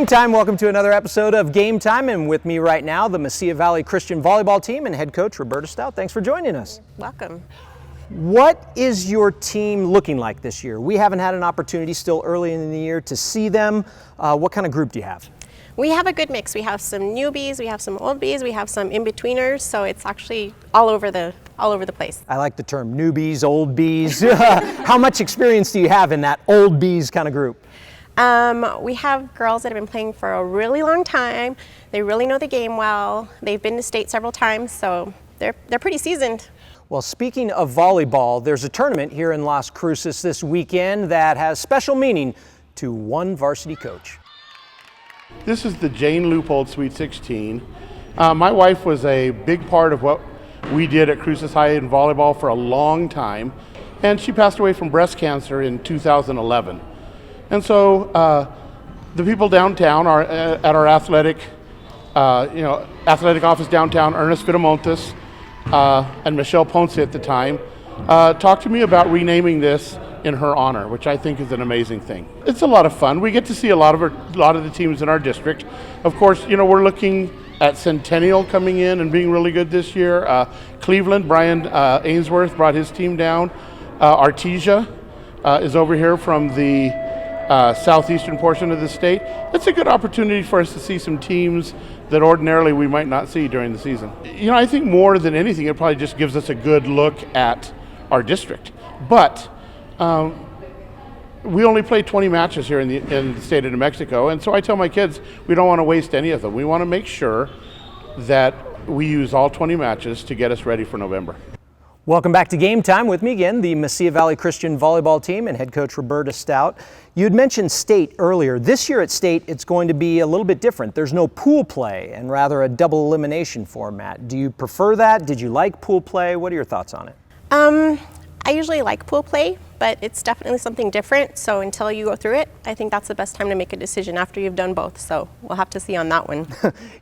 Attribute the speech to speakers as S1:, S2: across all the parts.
S1: Game time. Welcome to another episode of Game Time, and with me right now, the Mesilla Valley Christian volleyball team and head coach Roberta Stout. Thanks for joining us.
S2: Welcome.
S1: What is your team looking like this year? We haven't had an opportunity still early in the year to see them. What kind of group do you have?
S2: We have a good mix. We have some newbies, we have some old bees, we have some in-betweeners, so it's actually all over the place.
S1: I like the term newbies, old bees. How much experience do you have in that old bees kind of group?
S2: We have girls that have been playing for a really long time. They really know the game well. They've been to state several times, so they're pretty seasoned.
S1: Well, speaking of volleyball, there's a tournament here in Las Cruces this weekend that has special meaning to one varsity coach.
S3: This is the Jane Leupold Sweet 16. My wife was a big part of what we did at Cruces High in volleyball for a long time, and she passed away from breast cancer in 2011. And so the people downtown are at our athletic office downtown, Ernest Vitamontes and Michelle Ponce at the time, talked to me about renaming this in her honor, which I think is an amazing thing. It's a lot of fun. We get to see a lot of the teams in our district. Of course, we're looking at Centennial coming in and being really good this year. Cleveland, Brian Ainsworth brought his team down. Artesia is over here from the southeastern portion of the state. It's a good opportunity for us to see some teams that ordinarily we might not see during the season. I think more than anything, it probably just gives us a good look at our district. But we only play 20 matches here in the state of New Mexico, and so I tell my kids we don't want to waste any of them. We want to make sure that we use all 20 matches to get us ready for November.
S1: Welcome back to Game Time. With me again, the Mesilla Valley Christian volleyball team and head coach Roberta Stout. You had mentioned state earlier. This year at state, it's going to be a little bit different. There's no pool play and rather a double elimination format. Do you prefer that? Did you like pool play? What are your thoughts on it?
S2: I usually like pool play, but it's definitely something different. So until you go through it, I think that's the best time to make a decision after you've done both. So we'll have to see on that one.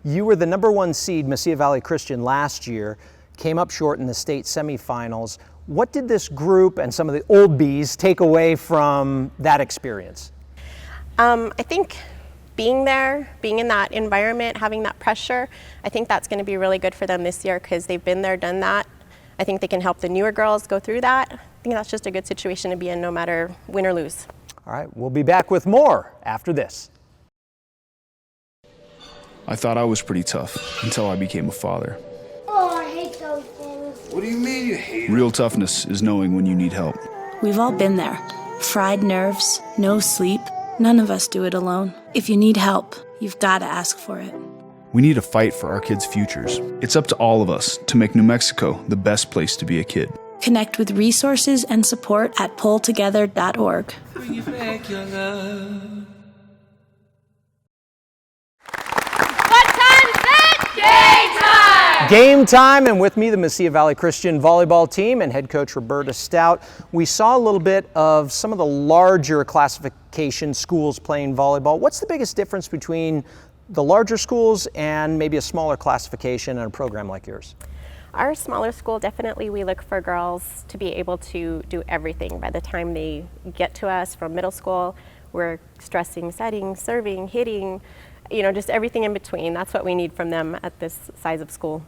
S1: You were the #1 seed, Mesilla Valley Christian, last year. Came up short in the state semifinals. What did this group and some of the old bees take away from that experience?
S2: I think being there, being in that environment, having that pressure, I think that's going to be really good for them this year because they've been there, done that. I think they can help the newer girls go through that. I think that's just a good situation to be in no matter win or lose.
S1: All right, we'll be back with more after this.
S4: I thought I was pretty tough until I became a father.
S5: Oh, I hate those things.
S6: What do you mean you hate it?
S4: Real toughness is knowing when you need help.
S7: We've all been there. Fried nerves, no sleep. None of us do it alone. If you need help, you've got to ask for it.
S4: We need to fight for our kids' futures. It's up to all of us to make New Mexico the best place to be a kid.
S7: Connect with resources and support at pulltogether.org.
S6: Bring you back your love.
S5: What time is it? Game time!
S1: Game time, and with me, the Mesilla Valley Christian volleyball team and head coach Roberta Stout. We saw a little bit of some of the larger classification schools playing volleyball. What's the biggest difference between the larger schools and maybe a smaller classification and a program like yours?
S2: Our smaller school, definitely we look for girls to be able to do everything. By the time they get to us from middle school, we're stressing setting, serving, hitting, just everything in between. That's what we need from them at this size of school.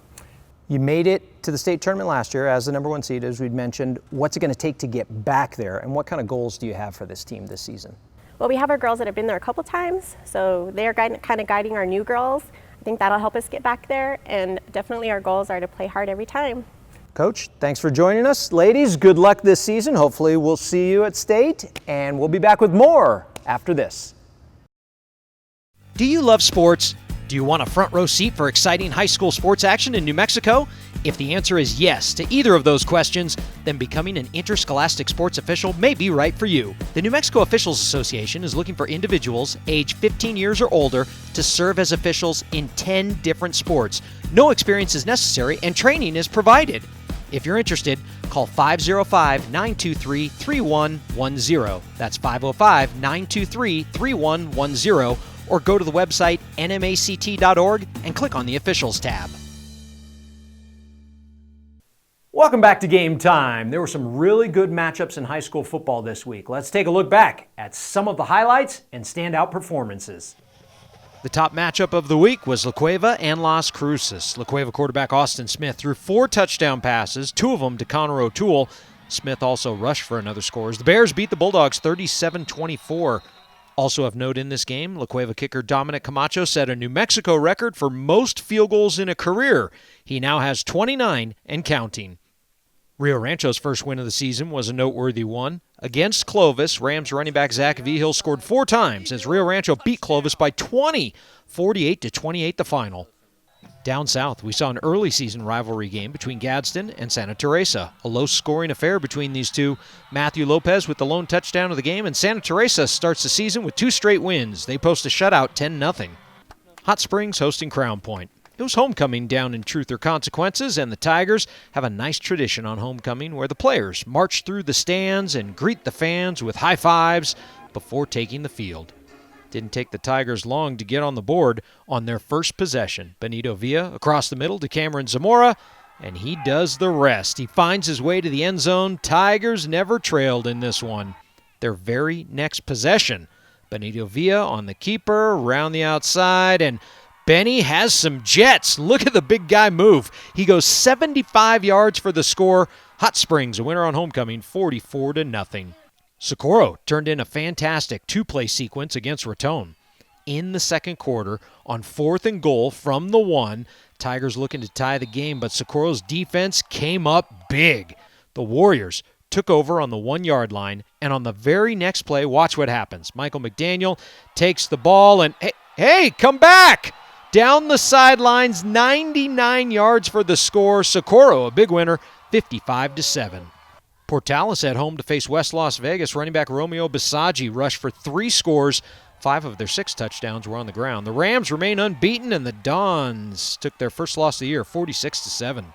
S1: You made it to the state tournament last year as the #1 seed, as we'd mentioned. What's it going to take to get back there, and what kind of goals do you have for this team this season?
S2: Well, we have our girls that have been there a couple times, so they're kind of guiding our new girls. I think that'll help us get back there, and definitely our goals are to play hard every time.
S1: Coach, thanks for joining us. Ladies, good luck this season. Hopefully we'll see you at state, and we'll be back with more after this.
S8: Do you love sports? Do you want a front row seat for exciting high school sports action in New Mexico? If the answer is yes to either of those questions, then becoming an interscholastic sports official may be right for you. The New Mexico Officials Association is looking for individuals age 15 years or older to serve as officials in 10 different sports. No experience is necessary and training is provided. If you're interested, call 505-923-3110. That's 505-923-3110, or go to the website nmact.org and click on the Officials tab.
S1: Welcome back to Game Time. There were some really good matchups in high school football this week. Let's take a look back at some of the highlights and standout performances.
S8: The top matchup of the week was La Cueva and Las Cruces. La Cueva quarterback Austin Smith threw 4 touchdown passes, 2 of them to Connor O'Toole. Smith also rushed for another score. The Bears beat the Bulldogs 37-24. Also of note in this game, La Cueva kicker Dominic Camacho set a New Mexico record for most field goals in a career. He now has 29 and counting. Rio Rancho's first win of the season was a noteworthy one. Against Clovis, Rams running back Zach Vigil scored 4 times as Rio Rancho beat Clovis by 20, 48-28 the final. Down south, we saw an early season rivalry game between Gadsden and Santa Teresa. A low-scoring affair between these two. Matthew Lopez with the lone touchdown of the game, and Santa Teresa starts the season with 2 straight wins. They post a shutout 10-0. Hot Springs hosting Crown Point. It was homecoming down in Truth or Consequences, and the Tigers have a nice tradition on homecoming where the players march through the stands and greet the fans with high fives before taking the field. Didn't take the Tigers long to get on the board on their first possession. Benito Villa across the middle to Cameron Zamora, and he does the rest. He finds his way to the end zone. Tigers never trailed in this one. Their very next possession, Benito Villa on the keeper, around the outside, and Benny has some jets. Look at the big guy move. He goes 75 yards for the score. Hot Springs, a winner on homecoming, 44-0. Socorro turned in a fantastic 2-play sequence against Raton. In the second quarter, on 4th and goal from the 1, Tigers looking to tie the game, but Socorro's defense came up big. The Warriors took over on the 1-yard line, and on the very next play, watch what happens. Michael McDaniel takes the ball, and hey, come back! Down the sidelines, 99 yards for the score. Socorro, a big winner, 55-7. Portales at home to face West Las Vegas. Running back Romeo Bisaggi rushed for 3 scores. 5 of their 6 touchdowns were on the ground. The Rams remain unbeaten, and the Dons took their first loss of the year, 46-7.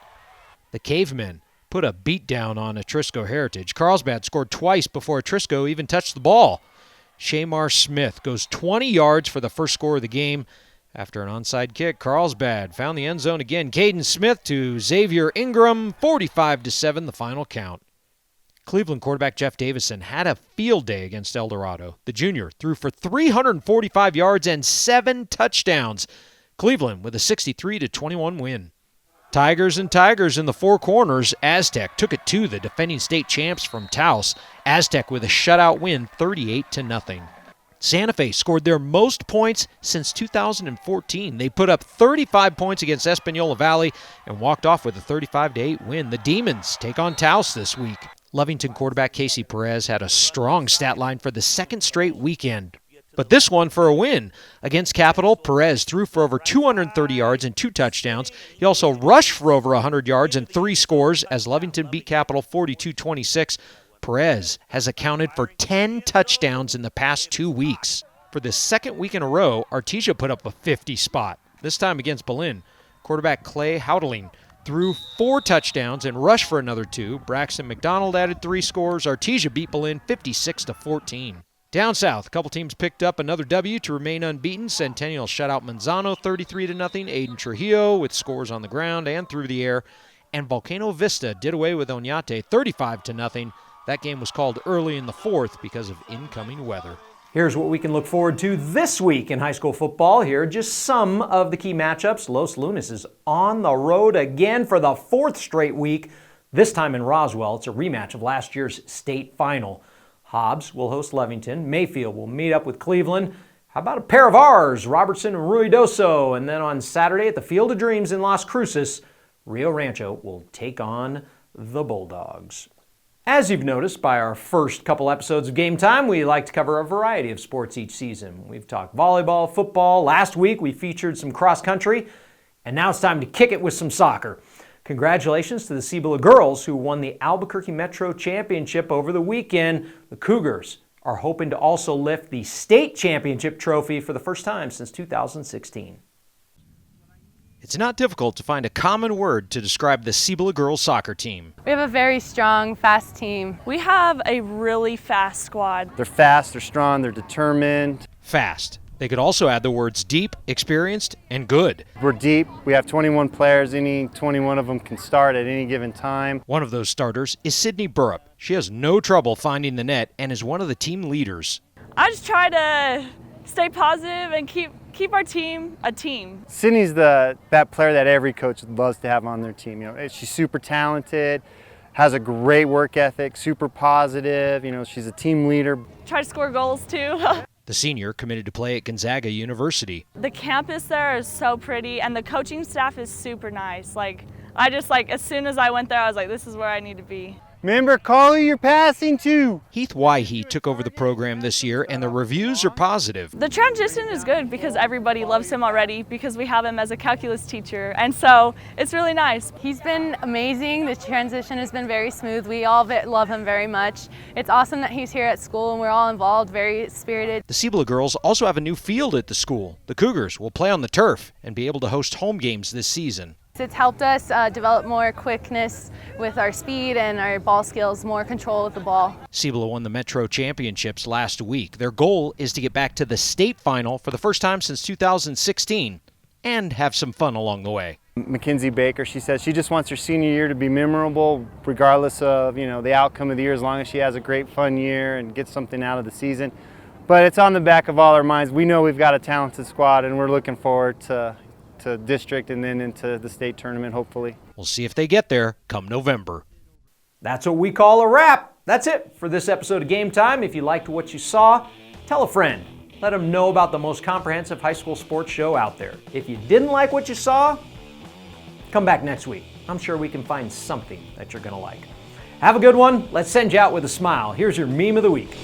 S8: The Cavemen put a beat down on Atrisco Heritage. Carlsbad scored twice before Atrisco even touched the ball. Shamar Smith goes 20 yards for the first score of the game. After an onside kick, Carlsbad found the end zone again. Caden Smith to Xavier Ingram, 45-7 the final count. Cleveland quarterback Jeff Davison had a field day against El Dorado. The junior threw for 345 yards and 7 touchdowns. Cleveland with a 63-21 win. Tigers and Tigers in the 4 corners. Aztec took it to the defending state champs from Taos. Aztec with a shutout win, 38-0. Santa Fe scored their most points since 2014. They put up 35 points against Espanola Valley and walked off with a 35-8 win. The Demons take on Taos this week. Lovington quarterback Casey Perez had a strong stat line for the 2nd straight weekend. But this one for a win. Against Capital, Perez threw for over 230 yards and 2 touchdowns. He also rushed for over 100 yards and 3 scores as Lovington beat Capital 42-26. Perez has accounted for 10 touchdowns in the past 2 weeks. For the 2nd week in a row, Artesia put up a 50 spot, this time against Berlin. Quarterback Clay Houdeling threw 4 touchdowns and rushed for another 2. Braxton McDonald added 3 scores. Artesia beat Berlin 56-14. Down south, a couple teams picked up another W to remain unbeaten. Centennial shut out Manzano 33-0. Aiden Trujillo with scores on the ground and through the air. And Volcano Vista did away with Oñate 35-0. That game was called early in the 4th because of incoming weather.
S1: Here's what we can look forward to this week in high school football. Here are just some of the key matchups. Los Lunas is on the road again for the 4th straight week. This time in Roswell. It's a rematch of last year's state final. Hobbs will host Levington. Mayfield will meet up with Cleveland. How about a pair of ours, Robertson and Ruidoso? And then on Saturday at the Field of Dreams in Las Cruces, Rio Rancho will take on the Bulldogs. As you've noticed by our first couple episodes of Game Time, we like to cover a variety of sports each season. We've talked volleyball, football. Last week we featured some cross country, and now it's time to kick it with some soccer. Congratulations to the Cibola girls who won the Albuquerque Metro Championship over the weekend. The Cougars are hoping to also lift the state championship trophy for the first time since 2016.
S8: It's not difficult to find a common word to describe the Cibola girls soccer team.
S9: We have a very strong, fast team. We have a really fast squad.
S10: They're fast, they're strong, they're determined.
S8: Fast. They could also add the words deep, experienced, and good.
S10: We're deep. We have 21 players. Any 21 of them can start at any given time.
S8: One of those starters is Sydney Burrup. She has no trouble finding the net and is one of the team leaders.
S9: I just try to stay positive and keep keep our team a team.
S10: Sydney's that player that every coach loves to have on their team. You know, she's super talented, has a great work ethic, super positive. You know, she's a team leader.
S9: Try to score goals too.
S8: The senior committed to play at Gonzaga University.
S9: The campus there is so pretty, and the coaching staff is super nice. As soon as I went there, I was like, this is where I need to be.
S10: Remember, call who you're passing to.
S8: Heath Wyhe took over the program this year, and the reviews are positive.
S9: The transition is good because everybody loves him already because we have him as a calculus teacher, and so it's really nice.
S11: He's been amazing. The transition has been very smooth. We all love him very much. It's awesome that he's here at school and we're all involved, very spirited.
S8: The Cibola girls also have a new field at the school. The Cougars will play on the turf and be able to host home games this season.
S11: It's helped us develop more quickness with our speed and our ball skills, more control with the ball.
S8: Cibola won the Metro Championships last week. Their goal is to get back to the state final for the first time since 2016 and have some fun along the way.
S10: Mackenzie Baker, she says she just wants her senior year to be memorable regardless of, you know, the outcome of the year, as long as she has a great fun year and gets something out of the season. But it's on the back of all our minds. We know we've got a talented squad and we're looking forward to district and then into the state tournament, hopefully.
S8: We'll see if they get there come November.
S1: That's what we call a wrap. That's it for this episode of Game Time. If you liked what you saw, tell a friend. Let them know about the most comprehensive high school sports show out there. If you didn't like what you saw, come back next week. I'm sure we can find something that you're going to like. Have a good one. Let's send you out with a smile. Here's your meme of the week.